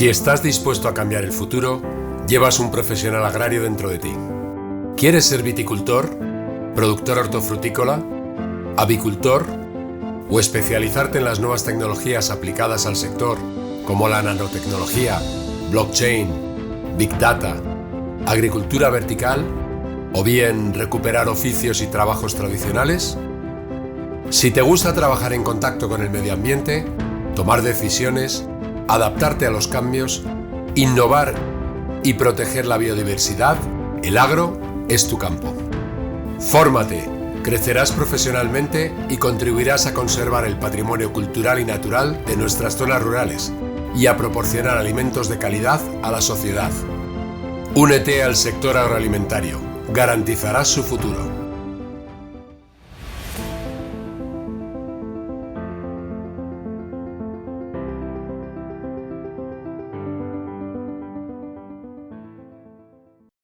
Si estás dispuesto a cambiar el futuro, llevas un profesional agrario dentro de ti. ¿Quieres ser viticultor, productor hortofrutícola, avicultor o especializarte en las nuevas tecnologías aplicadas al sector, como la nanotecnología, blockchain, big data, agricultura vertical o bien recuperar oficios y trabajos tradicionales? Si te gusta trabajar en contacto con el medio ambiente, tomar decisiones, adaptarte a los cambios, innovar y proteger la biodiversidad, el agro es tu campo. Fórmate, crecerás profesionalmente y contribuirás a conservar el patrimonio cultural y natural de nuestras zonas rurales y a proporcionar alimentos de calidad a la sociedad. Únete al sector agroalimentario, garantizarás su futuro.